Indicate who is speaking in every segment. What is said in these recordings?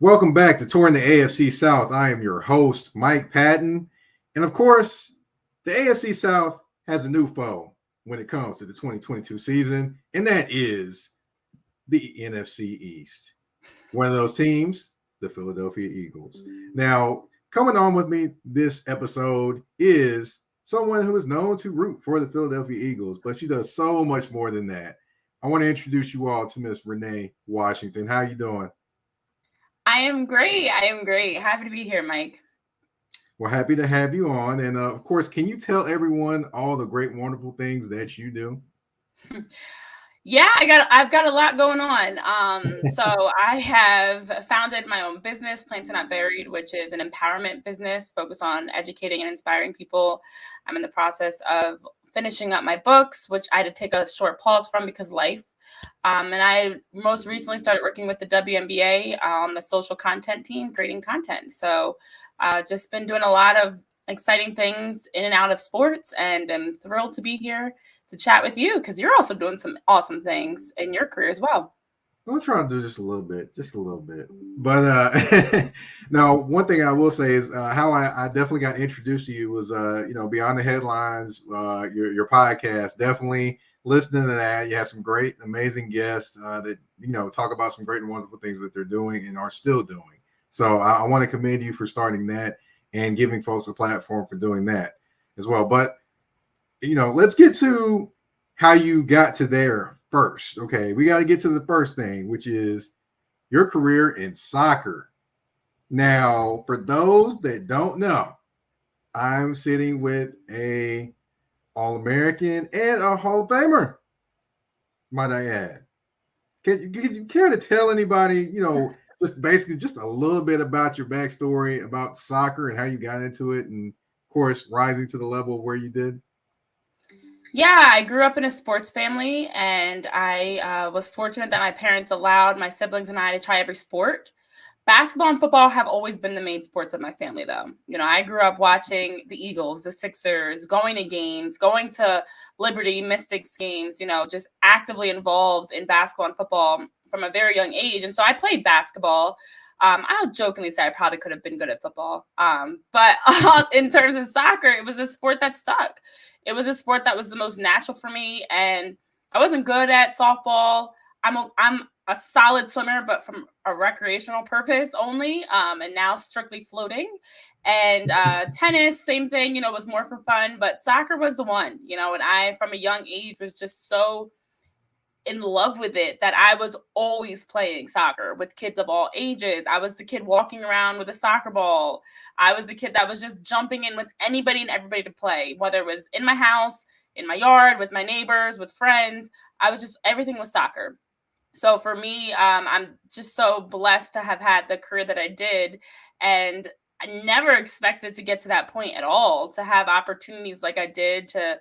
Speaker 1: Welcome back to Touring the AFC South. I am your host, Mike Patton. And of course, the AFC South has a new foe when it comes to the 2022 season, and that is the NFC East. One of those teams, the Philadelphia Eagles. Now, coming on with me this episode is someone who is known to root for the Philadelphia Eagles, but she does so much more than that. I want to introduce you all to Miss Renee Washington. How you doing?
Speaker 2: I am great. Happy to be here, Mike.
Speaker 1: Well, happy to have you on. And of course, can you tell everyone all the great, wonderful things that you do?
Speaker 2: Yeah, I've got a lot going on. So I have founded my own business, Planted Not Buried, which is an empowerment business focused on educating and inspiring people. I'm in the process of finishing up my books, which I had to take a short pause from because life. And I most recently started working with the WNBA on the social content team, creating content. So just been doing a lot of exciting things in and out of sports, and I'm thrilled to be here to chat with you because you're also doing some awesome things in your career as well.
Speaker 1: I'll try to do just a little bit. But now, one thing I will say is how I definitely got introduced to you was, Beyond the Headlines, your podcast. Definitely listening to that. You have some great, amazing guests that, talk about some great and wonderful things that they're doing and are still doing. So I want to commend you for starting that and giving folks a platform for doing that as well. But, let's get to how you got to there first. Okay, we got to get to the first thing, which is your career in soccer. Now, for those that don't know, I'm sitting with a All-American and a Hall of Famer, might I add. Can you care to tell anybody, just basically just a little bit about your backstory about soccer and how you got into it, and of course, rising to the level of where you did?
Speaker 2: Yeah, I grew up in a sports family, and I was fortunate that my parents allowed my siblings and I to try every sport. Basketball and football have always been the main sports of my family, though. I grew up watching the Eagles, the Sixers, going to games, going to Liberty Mystics games, just actively involved in basketball and football from a very young age. And so I played basketball. I'll jokingly say I probably could have been good at football. But in terms of soccer, it was a sport that stuck. It was a sport that was the most natural for me. And I wasn't good at softball. I'm a solid swimmer, but from a recreational purpose only, and now strictly floating. And tennis, same thing, was more for fun, but soccer was the one, and I, from a young age, was just so in love with it that I was always playing soccer with kids of all ages. I was the kid walking around with a soccer ball. I was the kid that was just jumping in with anybody and everybody to play, whether it was in my house, in my yard, with my neighbors, with friends. Everything was soccer. So for me, I'm just so blessed to have had the career that I did. And I never expected to get to that point at all, to have opportunities like I did, to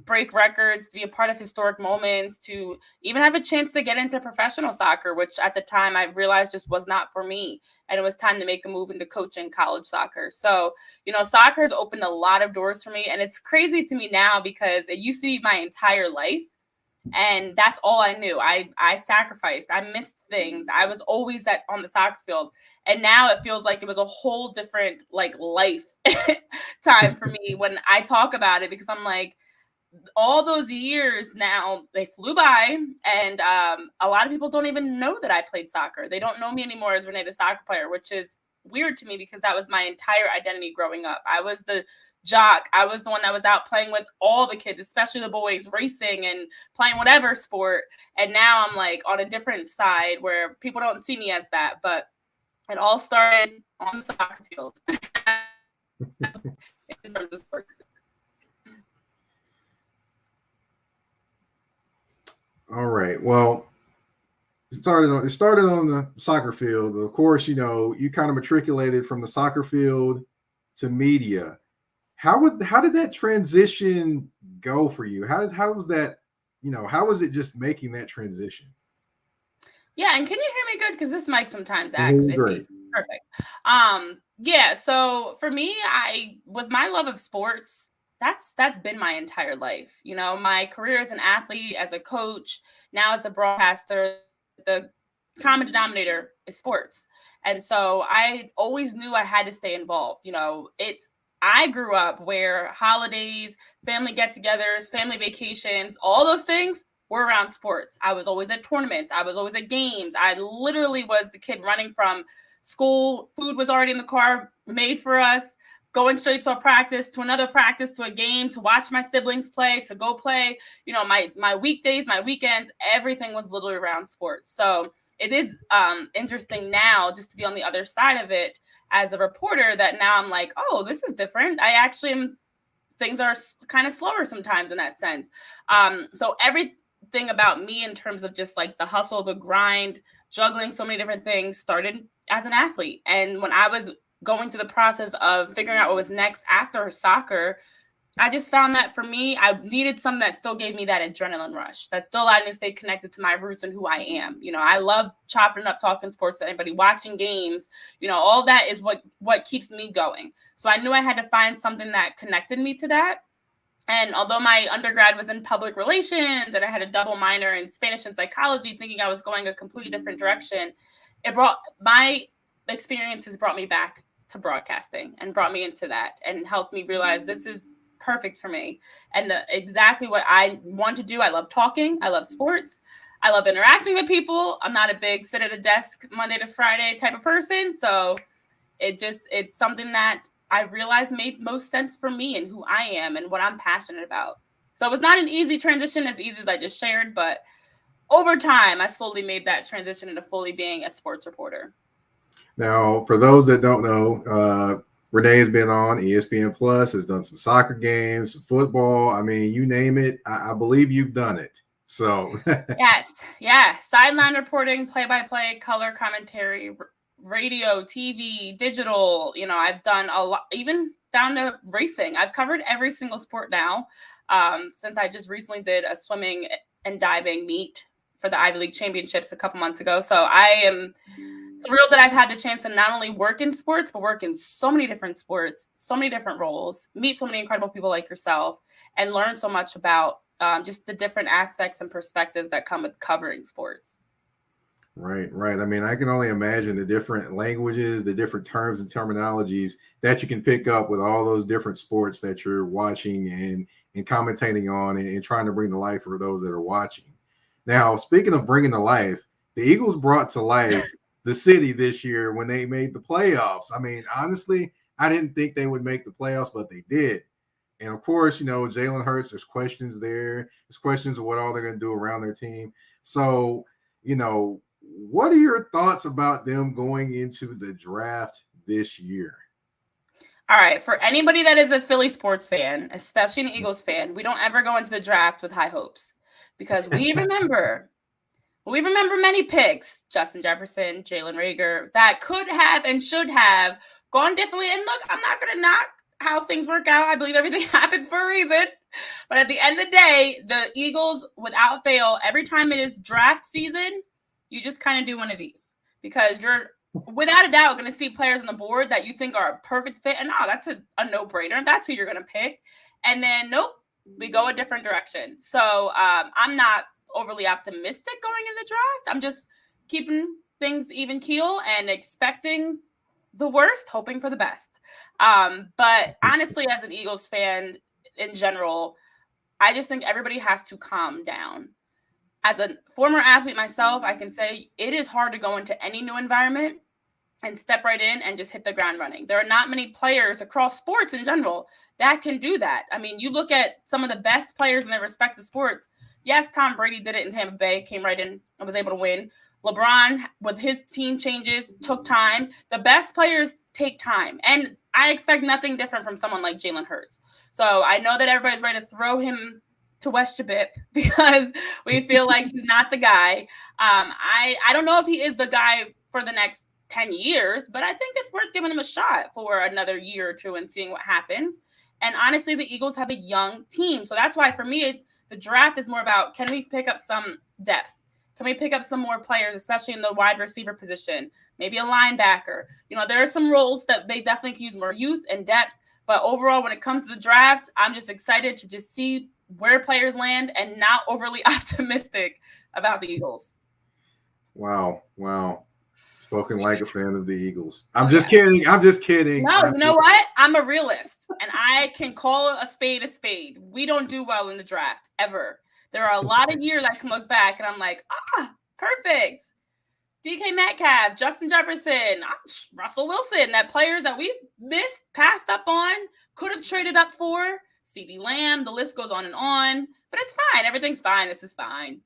Speaker 2: break records, to be a part of historic moments, to even have a chance to get into professional soccer, which at the time I realized just was not for me. And it was time to make a move into coaching college soccer. So, soccer has opened a lot of doors for me. And it's crazy to me now because it used to be my entire life. And that's all I knew. I sacrificed. I missed things. I was always on the soccer field. And now it feels like it was a whole different life time for me when I talk about it, because I'm like, all those years now, they flew by. And a lot of people don't even know that I played soccer. They don't know me anymore as Renee the soccer player, which is weird to me because that was my entire identity growing up. I was the jock. I was the one that was out playing with all the kids, especially the boys, racing and playing whatever sport. And now I'm on a different side where people don't see me as that, but it all started on the soccer field. In terms of sport.
Speaker 1: All right. Well, it started on the soccer field. Of course, you kind of matriculated from the soccer field to media. How did that transition go for you? How was that, how was it just making that transition?
Speaker 2: Yeah, and can you hear me good? Because this mic sometimes acts iffy.
Speaker 1: Great.
Speaker 2: Perfect. Yeah, so for me, with my love of sports, that's been my entire life. My career as an athlete, as a coach, now as a broadcaster, the common denominator is sports. And so I always knew I had to stay involved. I grew up where holidays, family get-togethers, family vacations, all those things were around sports. I was always at tournaments. I was always at games. I literally was the kid running from school. Food was already in the car made for us, going straight to a practice, to another practice, to a game, to watch my siblings play, to go play. My weekdays, my weekends, everything was literally around sports. So it is interesting now just to be on the other side of it as a reporter, that now I'm like, oh, this is different. I actually am, things are kind of slower sometimes in that sense. So everything about me in terms of just like the hustle, the grind, juggling so many different things started as an athlete. And when I was going through the process of figuring out what was next after soccer, I just found that for me, I needed something that still gave me that adrenaline rush, that still allowed me to stay connected to my roots and who I am. I love chopping up, talking sports to anybody, watching games, all that is what keeps me going. So I knew I had to find something that connected me to that. And although my undergrad was in public relations and I had a double minor in Spanish and psychology, thinking I was going a completely different direction, my experiences brought me back to broadcasting and brought me into that and helped me realize this is perfect for me and exactly what I want to do. I love talking. I love sports. I love interacting with people. I'm not a big sit at a desk Monday to Friday type of person. So it's something that I realized made most sense for me and who I am and what I'm passionate about. So it was not an easy transition, as easy as I just shared, but over time, I slowly made that transition into fully being a sports reporter.
Speaker 1: Now, for those that don't know, Renee has been on ESPN Plus, has done some soccer games, some football. I mean, you name it. I believe you've done it. So
Speaker 2: yes. Sideline reporting, play-by-play, color commentary, radio, TV, digital. I've done a lot, even down to racing. I've covered every single sport now, since I just recently did a swimming and diving meet for the Ivy League Championships a couple months ago. So I am thrilled that I've had the chance to not only work in sports, but work in so many different sports, so many different roles, meet so many incredible people like yourself, and learn so much about just the different aspects and perspectives that come with covering sports.
Speaker 1: Right. I mean, I can only imagine the different languages, the different terms and terminologies that you can pick up with all those different sports that you're watching and commentating on and trying to bring to life for those that are watching. Now, speaking of bringing to life, the Eagles brought to life the city this year when they made the playoffs. I mean, honestly, I didn't think they would make the playoffs, but they did. And of course, Jalen Hurts, there's questions there. There's questions of what all they're going to do around their team. So, what are your thoughts about them going into the draft this year?
Speaker 2: All right. For anybody that is a Philly sports fan, especially an Eagles fan, we don't ever go into the draft with high hopes because we remember many picks, Justin Jefferson, Jalen Reagor, that could have and should have gone differently. And look, I'm not going to knock how things work out. I believe everything happens for a reason. But at the end of the day, the Eagles, without fail, every time it is draft season, you just kind of do one of these because you're without a doubt going to see players on the board that you think are a perfect fit. And that's a no-brainer. That's who you're going to pick. And then, nope, we go a different direction. So I'm not overly optimistic going in the draft. I'm just keeping things even keel and expecting the worst, hoping for the best. But honestly, as an Eagles fan in general, I just think everybody has to calm down. As a former athlete myself, I can say it is hard to go into any new environment and step right in and just hit the ground running. There are not many players across sports in general that can do that. I mean, you look at some of the best players in their respective sports. Yes, Tom Brady did it in Tampa Bay, came right in and was able to win. LeBron, with his team changes, took time. The best players take time. And I expect nothing different from someone like Jalen Hurts. So I know that everybody's ready to throw him to West Jabip because we feel like he's not the guy. I don't know if he is the guy for the next 10 years, but I think it's worth giving him a shot for another year or two and seeing what happens. And honestly, the Eagles have a young team. So that's why for me, the draft is more about, can we pick up some depth? Can we pick up some more players, especially in the wide receiver position? Maybe a linebacker. There are some roles that they definitely can use more youth and depth. But overall, when it comes to the draft, I'm just excited to just see where players land and not overly optimistic about the Eagles.
Speaker 1: Wow. Spoken like a fan of the Eagles. I'm just kidding.
Speaker 2: No, you know what? I'm a realist, and I can call a spade a spade. We don't do well in the draft, ever. There are a lot of years I can look back, and I'm like, perfect. DK Metcalf, Justin Jefferson, Russell Wilson, that players that we missed, passed up on, could have traded up for, CeeDee Lamb, the list goes on and on, but it's fine. Everything's fine. This is fine.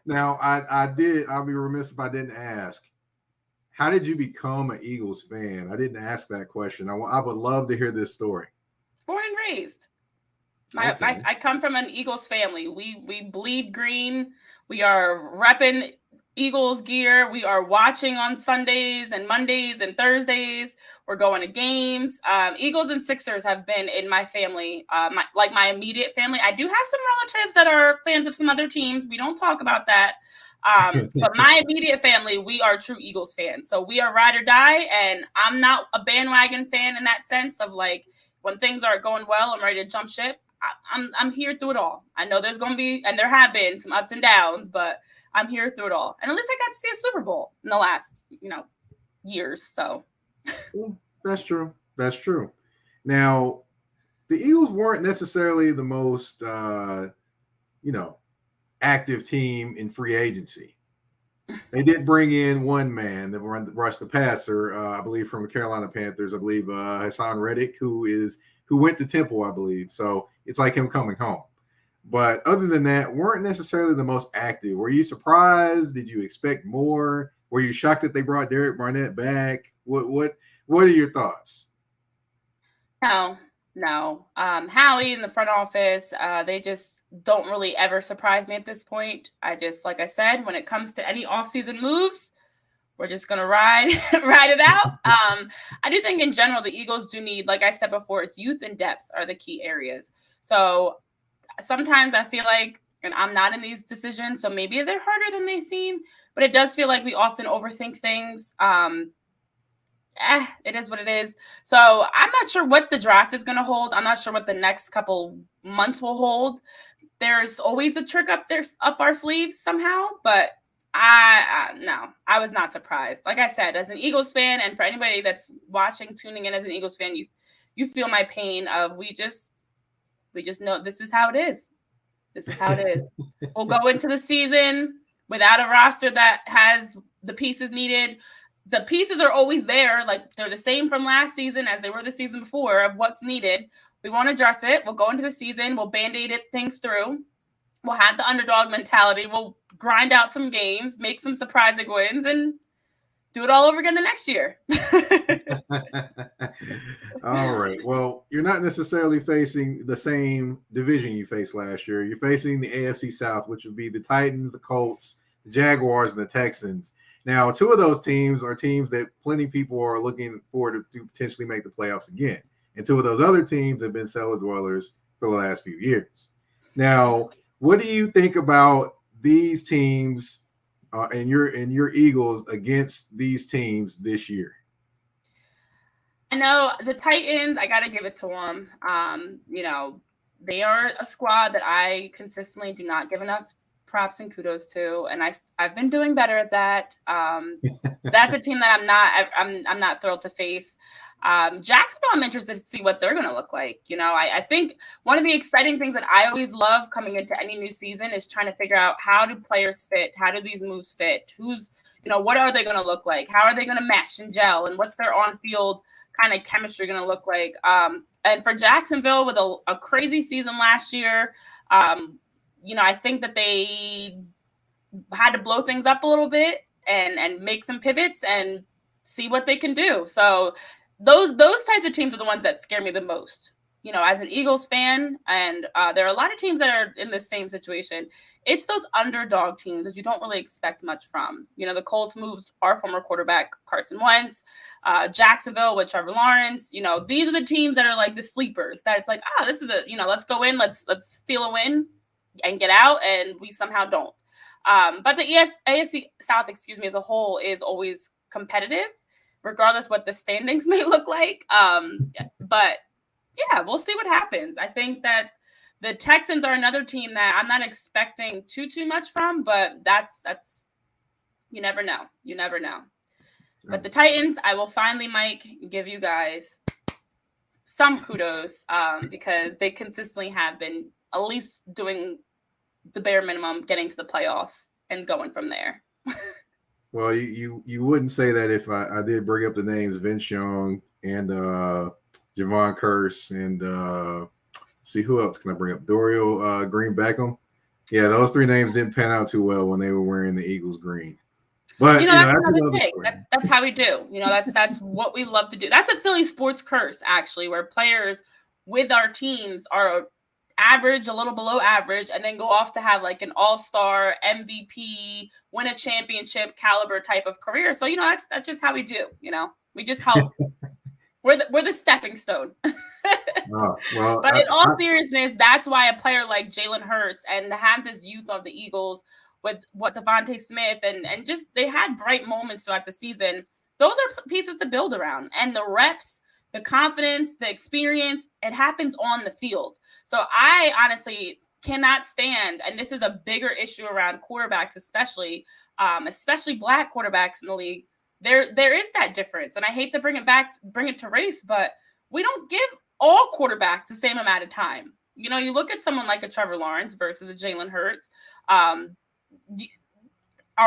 Speaker 1: Now, I'll be remiss if I didn't ask, how did you become an Eagles fan? I didn't ask that question. I would love to hear this story.
Speaker 2: Born and raised. I come from an Eagles family. We bleed green. We are repping Eagles gear. We are watching on Sundays and Mondays and Thursdays. We're going to games. Eagles and Sixers have been in my family, my immediate family. I do have some relatives that are fans of some other teams. We don't talk about that. But my immediate family, we are true Eagles fans. So we are ride or die. And I'm not a bandwagon fan in that sense of like when things aren't going well, I'm ready to jump ship. I'm here through it all. I know there's going to be, and there have been some ups and downs, but I'm here through it all. And at least I got to see a Super Bowl in the last, years. So
Speaker 1: that's true. That's true. Now, the Eagles weren't necessarily the most, active team in free agency. They did bring in one man that rushed the passer, I believe, from the Carolina Panthers. I believe Hassan Reddick, who went to Temple, I believe. So it's like him coming home. But other than that, weren't necessarily the most active. Were you surprised? Did you expect more? Were you shocked that they brought Derek Barnett back? What are your thoughts?
Speaker 2: No. Howie in the front office, they just don't really ever surprise me at this point. Like I said, when it comes to any offseason moves, we're just going to ride it out. I do think in general, the Eagles do need, like I said before, it's youth and depth are the key areas. So sometimes I feel like, and I'm not in these decisions, so maybe they're harder than they seem, but it does feel like we often overthink things. It is what it is. So I'm not sure what the draft is going to hold. I'm not sure what the next couple months will hold. There's always a trick up our sleeves somehow, but I was not surprised. Like I said, as an Eagles fan, and for anybody that's watching, tuning in as an Eagles fan, you feel my pain of we just know this is how it is. This is how it is. We'll go into the season without a roster that has the pieces needed. The pieces are always there. Like they're the same from last season as they were the season before of what's needed. We won't address it. We'll go into the season. We'll Band-Aid things through. We'll have the underdog mentality. We'll grind out some games, make some surprising wins, and do it all over again the next year.
Speaker 1: All right. Well, you're not necessarily facing the same division you faced last year. You're facing the AFC South, which would be the Titans, the Colts, the Jaguars, and the Texans. Now, two of those teams are teams that plenty of people are looking forward to potentially make the playoffs again. And two of those other teams have been cellar dwellers for the last few years. Now, what do you think about these teams and your Eagles against these teams this year?
Speaker 2: I know the Titans, I got to give it to them. They are a squad that I consistently do not give enough props and kudos to, and I've been doing better at that. That's a team that I'm not thrilled to face. Jacksonville, I'm interested to see what they're going to look like. I think one of the exciting things that I always love coming into any new season is trying to figure out how do players fit? How do these moves fit? What are they going to look like? How are they going to mesh and gel? And what's their on-field kind of chemistry going to look like? And for Jacksonville with a crazy season last year, I think that they had to blow things up a little bit and make some pivots and see what they can do. So those types of teams are the ones that scare me the most. As an Eagles fan, and there are a lot of teams that are in the same situation. It's those underdog teams that you don't really expect much from. The Colts moved our former quarterback, Carson Wentz, Jacksonville with Trevor Lawrence. These are the teams that are like the sleepers that it's like, this is let's go in, let's steal a win and get out, and we somehow don't. But the AFC South, as a whole is always competitive, regardless what the standings may look like. But yeah, we'll see what happens. I think that The Texans are another team that I'm not expecting too much from, but that's you never know. You never know. But the Titans, I will finally, Mike, give you guys some kudos because they consistently have been at least doing the bare minimum, getting to the playoffs and going from there.
Speaker 1: Well, you wouldn't say that if I did bring up the names Vince Young and Javon Curse and see who else can I bring up? Dorial Green Beckham. Yeah, those three names didn't pan out too well when they were wearing the Eagles green. But
Speaker 2: that's another thing. That's how we do. That's what we love to do. That's a Philly sports curse, actually, where players with our teams are average, a little below average, and then go off to have like an all-star, MVP, win a championship caliber type of career. So that's just how we do. We just help. we're the stepping stone. But in all seriousness, that's why a player like Jalen Hurts and to have this youth of the Eagles with what Devontae Smith and just they had bright moments throughout the season. Those are pieces to build around, and the reps, the confidence, the experience, it happens on the field. So I honestly cannot stand, and this is a bigger issue around quarterbacks, especially Black quarterbacks in the league. There is that difference, and I hate to bring it to race, but we don't give all quarterbacks the same amount of time. You look at someone like a Trevor Lawrence versus a Jalen Hurts. Are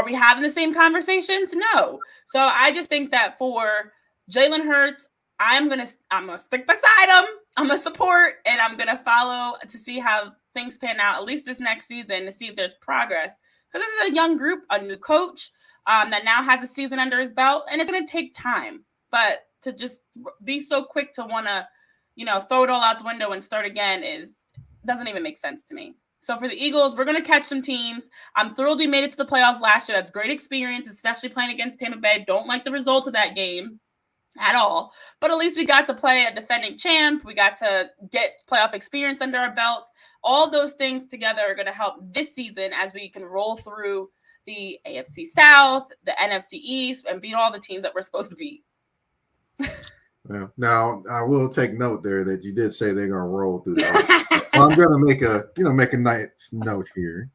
Speaker 2: we having the same conversations? No. So I just think that for Jalen Hurts, I'm gonna stick beside him. I'm gonna support, and I'm gonna follow to see how things pan out, at least this next season, to see if there's progress. Because this is a young group, a new coach that now has a season under his belt, and it's gonna take time. But to just be so quick to want to, throw it all out the window and start again doesn't even make sense to me. So for the Eagles, we're going to catch some teams. I'm thrilled we made it to the playoffs last year. That's great experience, especially playing against Tampa Bay. Don't like the result of that game at all. But at least we got to play a defending champ. We got to get playoff experience under our belt. All those things together are going to help this season as we can roll through the AFC South, the NFC East, and beat all the teams that we're supposed to beat.
Speaker 1: Well, now I will take note there that you did say they're going to roll through that. So I'm going to make a nice note here.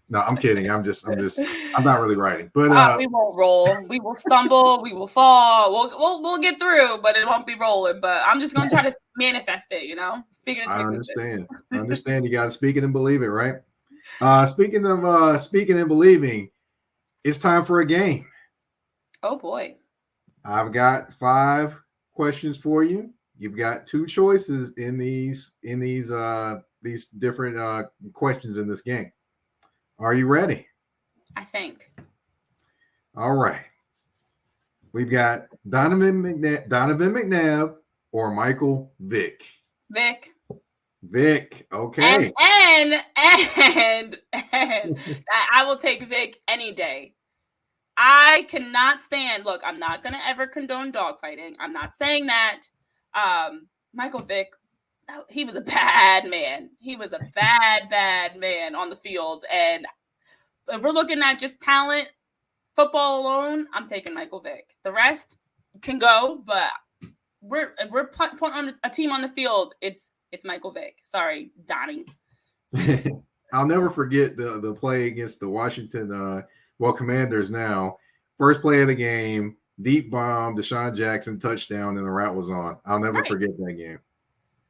Speaker 1: No, I'm kidding. I'm not really writing, but
Speaker 2: we won't roll. We will stumble. We will fall. We'll get through, but it won't be rolling. But I'm just going to try to manifest it. Speaking of,
Speaker 1: I understand. You got to speak it and believe it, right? Speaking and believing, it's time for a game.
Speaker 2: Oh boy!
Speaker 1: I've got 5 questions for you. You've got 2 choices in these different questions in this game. Are you ready?
Speaker 2: I think.
Speaker 1: All right. We've got Donovan McNabb or Michael Vick. Vick. Okay.
Speaker 2: And I will take Vick any day. I cannot stand. Look, I'm not going to ever condone dogfighting. I'm not saying that. Michael Vick, he was a bad man. He was a bad man on the field. And if we're looking at just talent, football alone, I'm taking Michael Vick. The rest can go, but if we're putting on a team on the field, it's Michael Vick. Sorry, Donnie.
Speaker 1: I'll never forget the play against the Washington Commanders now. First play of the game, deep bomb, Deshaun Jackson touchdown, and the route was on. I'll never forget that game.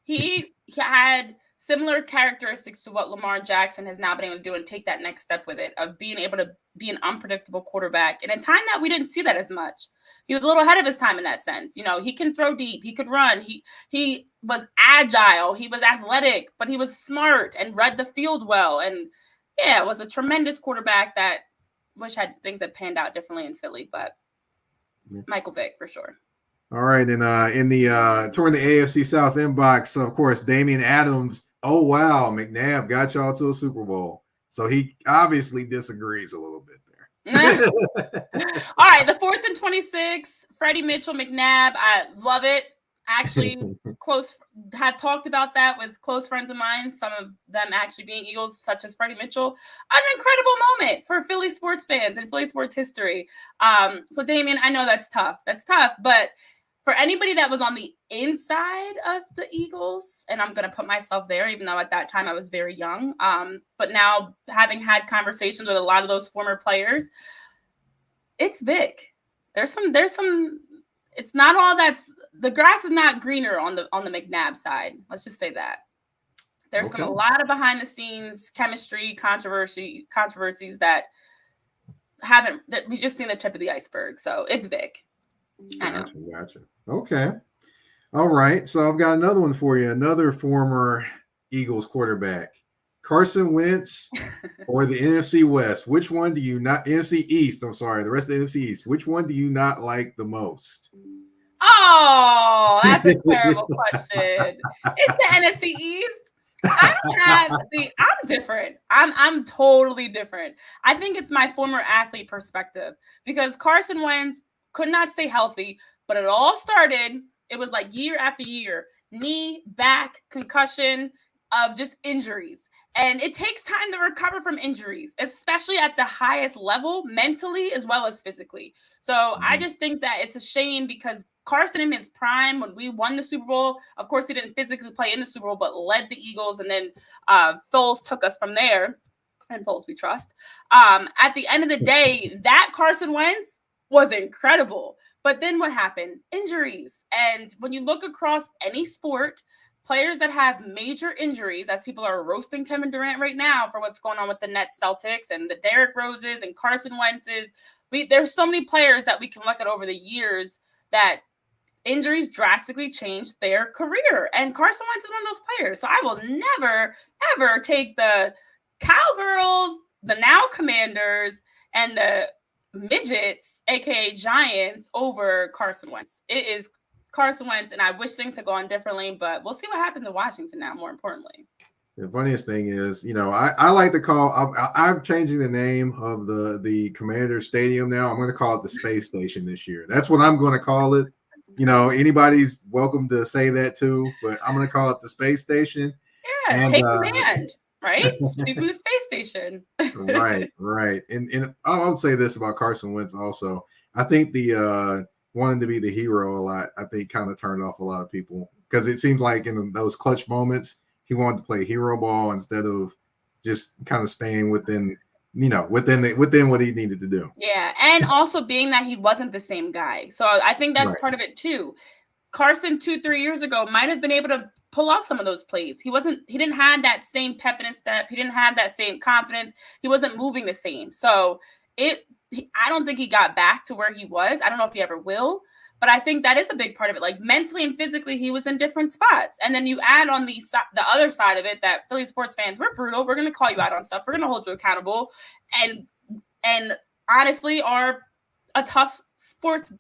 Speaker 2: He had similar characteristics to what Lamar Jackson has now been able to do and take that next step with it, of being able to be an unpredictable quarterback in a time that we didn't see that as much. He was a little ahead of his time in that sense. He can throw deep. He could run. He was agile. He was athletic, but he was smart and read the field well. And yeah, was a tremendous quarterback that wish things had panned out differently in Philly, but Michael Vick for sure.
Speaker 1: All right. And in the toward the AFC South inbox, of course, Damien Adams. Oh, wow. McNabb got y'all to a Super Bowl. So he obviously disagrees a little bit there.
Speaker 2: All right. The 4th and 26, Freddie Mitchell, McNabb. I love it. Actually, had talked about that with close friends of mine, some of them actually being Eagles, such as Freddie Mitchell. An incredible moment for Philly sports fans and Philly sports history. So, Damien, I know that's tough. But for anybody that was on the inside of the Eagles, and I'm going to put myself there, even though at that time I was very young. But now having had conversations with a lot of those former players, it's Vic. There's some, it's not all the grass is not greener on the McNabb side. Let's just say that. There's a lot of behind the scenes chemistry, controversies that we just seen the tip of the iceberg. So it's Vic.
Speaker 1: Gotcha. Okay. All right. So I've got another one for you. Another former Eagles quarterback, Carson Wentz or the NFC West. Which one do you not NFC East? I'm sorry. The rest of the NFC East. Which one do you not like the most?
Speaker 2: Oh, that's a terrible question. It's the NFC East. I'm different. I'm totally different. I think it's my former athlete perspective because Carson Wentz could not stay healthy, but it all started, it was like year after year, knee, back, concussion of just injuries. And it takes time to recover from injuries, especially at the highest level, mentally as well as physically. So I just think that it's a shame because Carson in his prime, when we won the Super Bowl, of course, he didn't physically play in the Super Bowl, but led the Eagles. And then Foles took us from there. And Foles we trust. At the end of the day, that Carson Wentz was incredible. But then what happened? Injuries. And when you look across any sport, players that have major injuries, as people are roasting Kevin Durant right now for what's going on with the Nets Celtics and the Derrick Roses and Carson Wentz's, there's so many players that we can look at over the years that injuries drastically changed their career. And Carson Wentz is one of those players. So I will never, ever take the Cowgirls, the now Commanders, and the midgets, aka Giants, over Carson Wentz. It is Carson Wentz, and I wish things had gone differently, but we'll see what happens in Washington now, more importantly.
Speaker 1: The funniest thing is, I like to call, I'm changing the name of the Commander Stadium now. I'm going to call it the Space Station this year. That's what I'm going to call it. Anybody's welcome to say that too, but I'm going to call it the Space Station.
Speaker 2: Yeah, take command. Right? Be from the space station.
Speaker 1: Right. And I would say this about Carson Wentz also. I think the wanting to be the hero a lot, I think kind of turned off a lot of people because it seems like in those clutch moments, he wanted to play hero ball instead of just kind of staying within what he needed to do.
Speaker 2: Yeah. And also being that he wasn't the same guy. So I think that's part of it too. Carson 2-3 years ago might have been able to pull off some of those plays. He didn't have that same pep in his step. He didn't have that same confidence. He wasn't moving the same. So I don't think he got back to where he was. I don't know if he ever will, but I think that is a big part of it. Like mentally and physically, he was in different spots. And then you add on the other side of it that Philly sports fans, we're brutal. We're going to call you out on stuff. We're going to hold you accountable. And honestly are a tough sports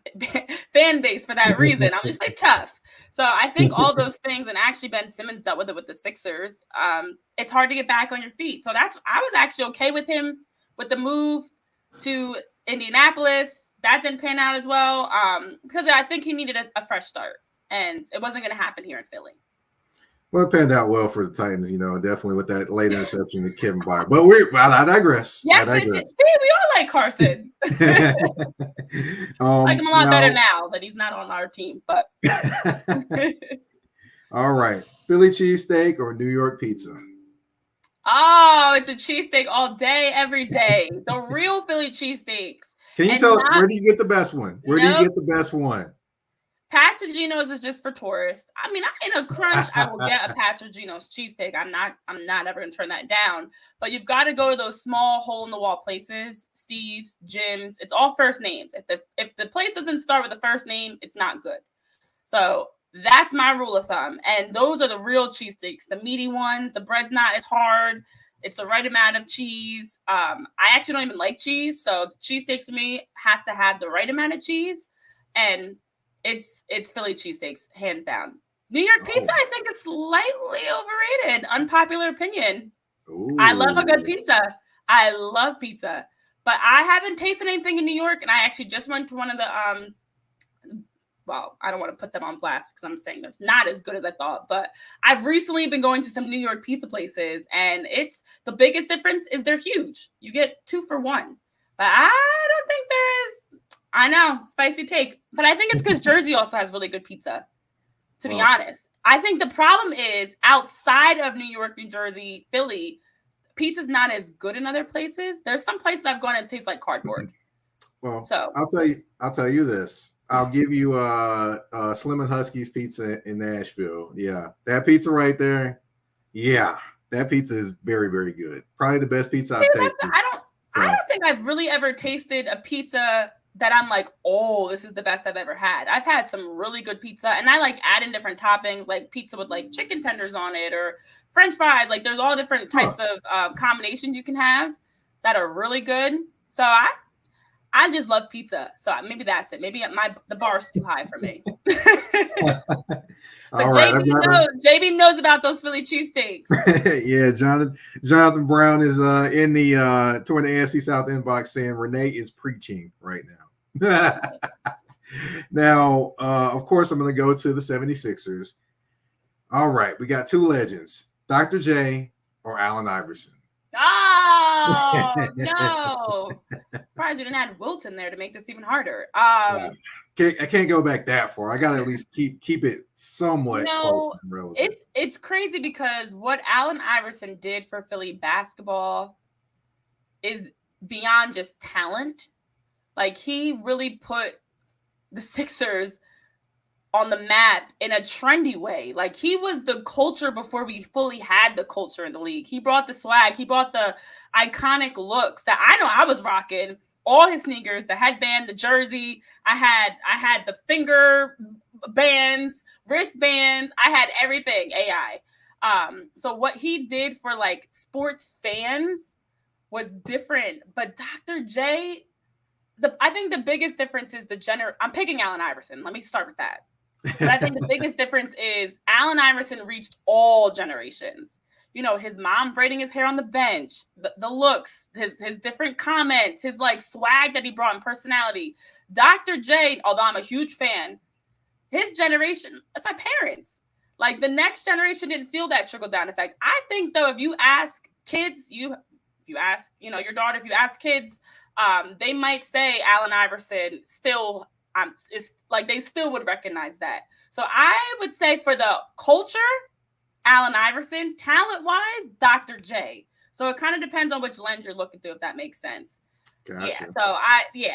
Speaker 2: fan base for that reason. I'm just like tough. So I think all those things, and actually Ben Simmons dealt with it with the Sixers. It's hard to get back on your feet. So I was actually okay with him with the move to Indianapolis. That didn't pan out as well because I think he needed a fresh start, and it wasn't going to happen here in Philly.
Speaker 1: Well, it panned out well for the Titans, definitely with that late interception to Kevin Byard. But I digress.
Speaker 2: Yes, we all like Carson. I like him a lot better now that he's not on our team. But
Speaker 1: all right, Philly cheesesteak or New York pizza?
Speaker 2: Oh, it's a cheesesteak all day, every day. The real Philly cheesesteaks.
Speaker 1: Can you tell us where do you get the best one? Where do you get the best one?
Speaker 2: Pat's and Geno's is just for tourists. I mean, in a crunch, I will get a Pat's or Geno's cheesesteak. I'm not ever gonna turn that down. But you've got to go to those small hole-in-the-wall places, Steve's, Jim's. It's all first names. If the place doesn't start with the first name, it's not good. So that's my rule of thumb. And those are the real cheesesteaks, the meaty ones. The bread's not as hard. It's the right amount of cheese. I actually don't even like cheese, so cheesesteaks to me have to have the right amount of cheese. And it's Philly cheesesteaks, hands down. New York pizza, I think, is slightly overrated. Unpopular opinion. Ooh. I love a good pizza. I love pizza. But I haven't tasted anything in New York, and I actually just went to one of the well, I don't want to put them on blast because I'm saying they're not as good as I thought, but I've recently been going to some New York pizza places, and it's the biggest difference is they're huge. You get 2 for $1. But I don't think there is I know, spicy take. But I think it's because Jersey also has really good pizza, to be honest. I think the problem is outside of New York, New Jersey, Philly, pizza's not as good in other places. There's some places I've gone and it tastes like cardboard.
Speaker 1: Well,
Speaker 2: so
Speaker 1: I'll tell you this. I'll give you Slim and Huskies pizza in Nashville. Yeah, that pizza right there. Yeah, that pizza is very, very good. Probably the best pizza I've tasted.
Speaker 2: I don't think I've really ever tasted a pizza that I'm like, oh, this is the best I've ever had. I've had some really good pizza, and I like add in different toppings, like pizza with like chicken tenders on it or French fries. Like there's all different types of combinations you can have that are really good. So I just love pizza. So maybe that's it. Maybe the bar's too high for me. But JB knows about those Philly cheesesteaks.
Speaker 1: Yeah, Jonathan Brown is in the toward the AFC South inbox saying Renee is preaching right now. Now, of course, I'm going to go to the 76ers. All right, we got two legends, Dr. J or Allen Iverson.
Speaker 2: Oh, no. Surprised you didn't add Wilt in there to make this even harder.
Speaker 1: I can't go back that far. I got to at least keep it somewhat close and relevant.
Speaker 2: It's crazy because what Allen Iverson did for Philly basketball is beyond just talent. Like, he really put the Sixers on the map in a trendy way. Like, he was the culture before we fully had the culture in the league. He brought the swag. He brought the iconic looks that I know I was rocking. All his sneakers, the headband, the jersey. I had the finger bands, wristbands. I had everything. AI. So what he did for like sports fans was different. But Dr. J, I think the biggest difference is I'm picking Allen Iverson. Let me start with that. But I think the biggest difference is Allen Iverson reached all generations. You know, his mom braiding his hair on the bench, the looks, his different comments, his like swag that he brought and personality. Dr. J, although I'm a huge fan, his generation, that's my parents. Like the next generation didn't feel that trickle down effect. I think though, if you ask kids, if you ask your daughter, if you ask kids, they might say Allen Iverson still. It's like they still would recognize that. So I would say for the culture, Allen Iverson, talent-wise, Dr. J. So it kind of depends on which lens you're looking through, if that makes sense. Gotcha. Yeah. So the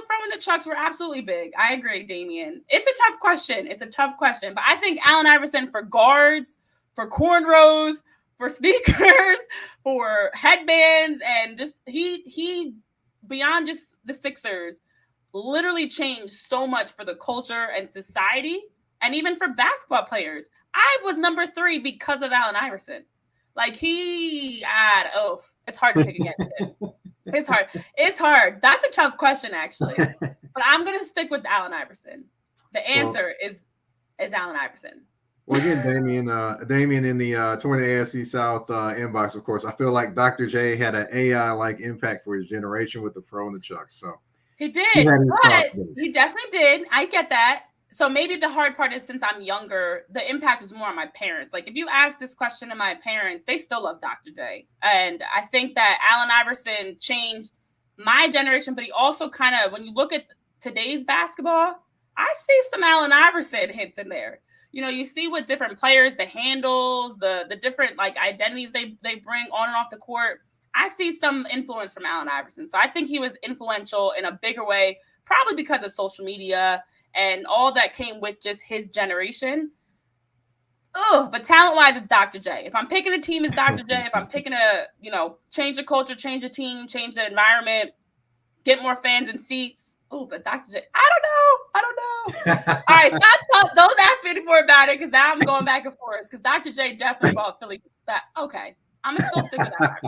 Speaker 2: From and the Chucks were absolutely big. I agree, Damien. It's a tough question. But I think Allen Iverson for guards, for cornrows, for sneakers, for headbands, and just he beyond just the Sixers, literally changed so much for the culture and society, and even for basketball players. I was number 3 because of Allen Iverson. Like it's hard to pick against him. It's hard. That's a tough question, actually. But I'm gonna stick with Allen Iverson. The answer is Allen Iverson.
Speaker 1: Well, again, Damien in the 20 AFC South inbox, of course. I feel like Dr. J had an AI-like impact for his generation with the Pro and the Chucks. So
Speaker 2: he did. He definitely did. I get that. So maybe the hard part is since I'm younger, the impact is more on my parents. Like if you ask this question to my parents, they still love Dr. J. And I think that Allen Iverson changed my generation, but he also kind of, when you look at today's basketball, I see some Allen Iverson hints in there. You know, you see with different players, the handles, the different like identities they bring on and off the court. I see some influence from Allen Iverson. So I think he was influential in a bigger way, probably because of social media and all that came with just his generation. But talent-wise, it's Dr. J. If I'm picking a team, it's Dr. J. If I'm picking change the culture, change the team, change the environment, get more fans and seats. But Dr. J, I don't know. All right, don't ask me any more about it because now I'm going back and forth because Dr. J definitely brought Philly back. Okay, I'm going to still stick with that.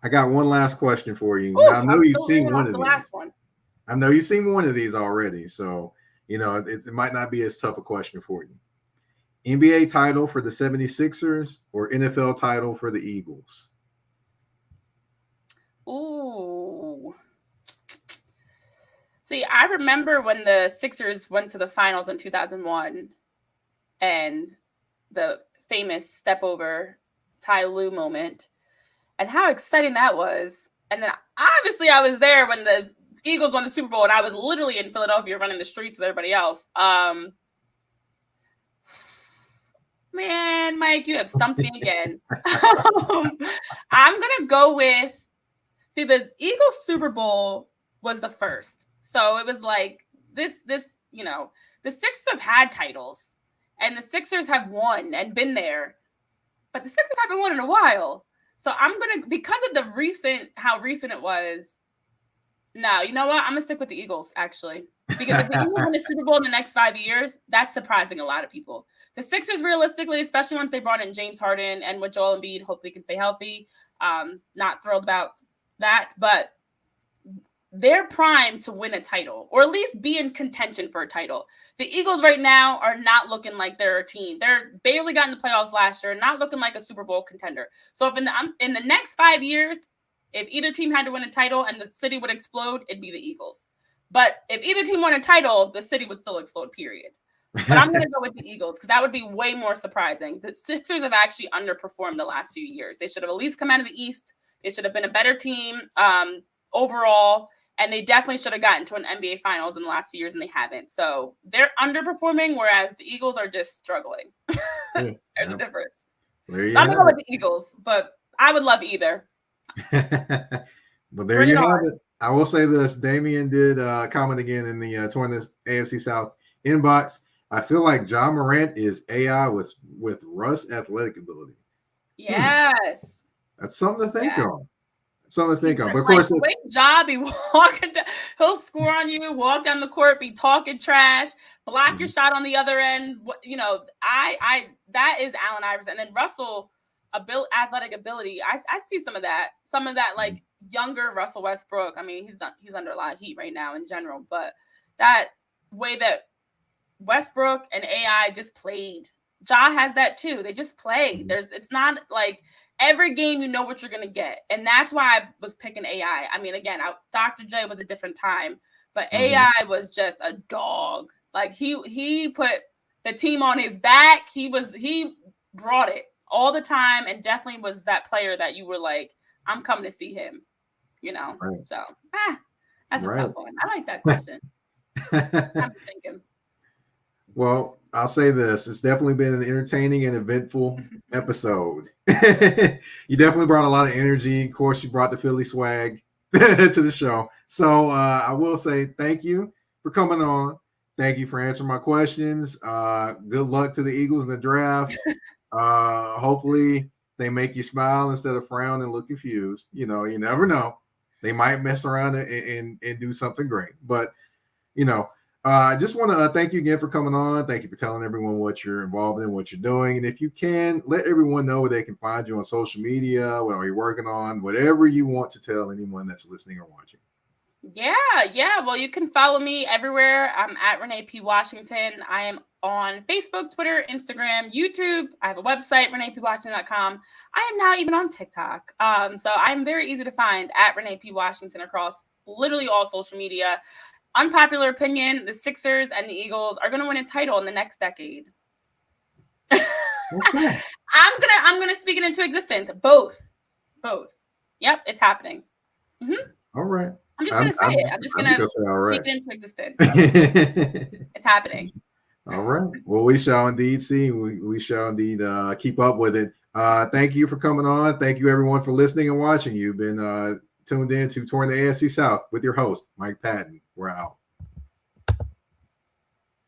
Speaker 1: I got one last question for you. Now, I know you've seen one of these. I know you've seen one of these already, so it might not be as tough a question for you. NBA title for the 76ers or NFL title for the Eagles?
Speaker 2: Ooh. See, I remember when the Sixers went to the finals in 2001 and the famous step over Ty Lue moment and how exciting that was. And then obviously I was there when the Eagles won the Super Bowl, and I was literally in Philadelphia running the streets with everybody else. Man, Mike, you have stumped me again. I'm gonna go with. See, the Eagles Super Bowl was the first, so it was like this. The Sixers have had titles, and the Sixers have won and been there, but the Sixers haven't won in a while. So I'm gonna, because of how recent it was. No, you know what? I'm gonna stick with the Eagles, actually, because if the Eagles win the Super Bowl in the next 5 years, that's surprising a lot of people. The Sixers, realistically, especially once they brought in James Harden and with Joel Embiid, hopefully can stay healthy. Not thrilled about that, but they're primed to win a title, or at least be in contention for a title. The Eagles right now are not looking like they're a team. They're barely got in the playoffs last year, not looking like a Super Bowl contender. So if in the next 5 years, if either team had to win a title and the city would explode, it'd be the Eagles. But if either team won a title, the city would still explode, period. But I'm going to go with the Eagles because that would be way more surprising. The Sixers have actually underperformed the last few years. They should have at least come out of the East. They should have been a better team overall. And they definitely should have gotten to an NBA Finals in the last few years, and they haven't. So they're underperforming, whereas the Eagles are just struggling. There's a difference. So I'm going to go with the Eagles, but I would love either.
Speaker 1: But there you have it. I will say this. Damien did comment again in the tournament AFC South inbox. I feel like John Morant is AI with Russ athletic ability.
Speaker 2: Yes.
Speaker 1: That's something to think on. Something to think on. But of
Speaker 2: like,
Speaker 1: course,
Speaker 2: quick job. He'll score on you, walk down the court, be talking trash, block your shot on the other end. That is Allen Iverson. And then Russell, athletic ability. I see some of that like younger Russell Westbrook. I mean, he's under a lot of heat right now in general, but that way that Westbrook and AI just played. Ja has that too. They just play. It's not like every game you know what you're going to get. And that's why I was picking AI. I mean, again, Dr. J was a different time, but AI was just a dog. Like he put the team on his back. He brought it all the time and definitely was that player that you were like, I'm coming to see him, Right. So that's a tough one. I like that question. I'm thinking.
Speaker 1: Well, I'll say this. It's definitely been an entertaining and eventful episode. You definitely brought a lot of energy. Of course, you brought the Philly swag to the show. So I will say thank you for coming on. Thank you for answering my questions. Good luck to the Eagles in the draft. Hopefully they make you smile instead of frown and look confused. You never know. They might mess around and do something great. But, I just want to thank you again for coming on. Thank you for telling everyone what you're involved in, what you're doing. And if you can, let everyone know where they can find you on social media, what you're working on, whatever you want to tell anyone that's listening or watching.
Speaker 2: Yeah. Well, you can follow me everywhere. I'm at Renee P. Washington. I am on Facebook, Twitter, Instagram, YouTube. I have a website, ReneePWashington.com. I am now even on TikTok. So I'm very easy to find at Renee P. Washington across literally all social media. Unpopular opinion, the Sixers and the Eagles are going to win a title in the next decade. Okay. I'm gonna speak it into existence. Both. Yep, it's happening.
Speaker 1: All right.
Speaker 2: I'm just gonna say it. I'm just gonna speak it into existence. It's happening.
Speaker 1: All right. Well, we shall indeed see. We shall indeed keep up with it. Thank you for coming on. Thank you, everyone, for listening and watching. You've been tuned in to Touring the AFC South with your host, Mike Patton. We're out.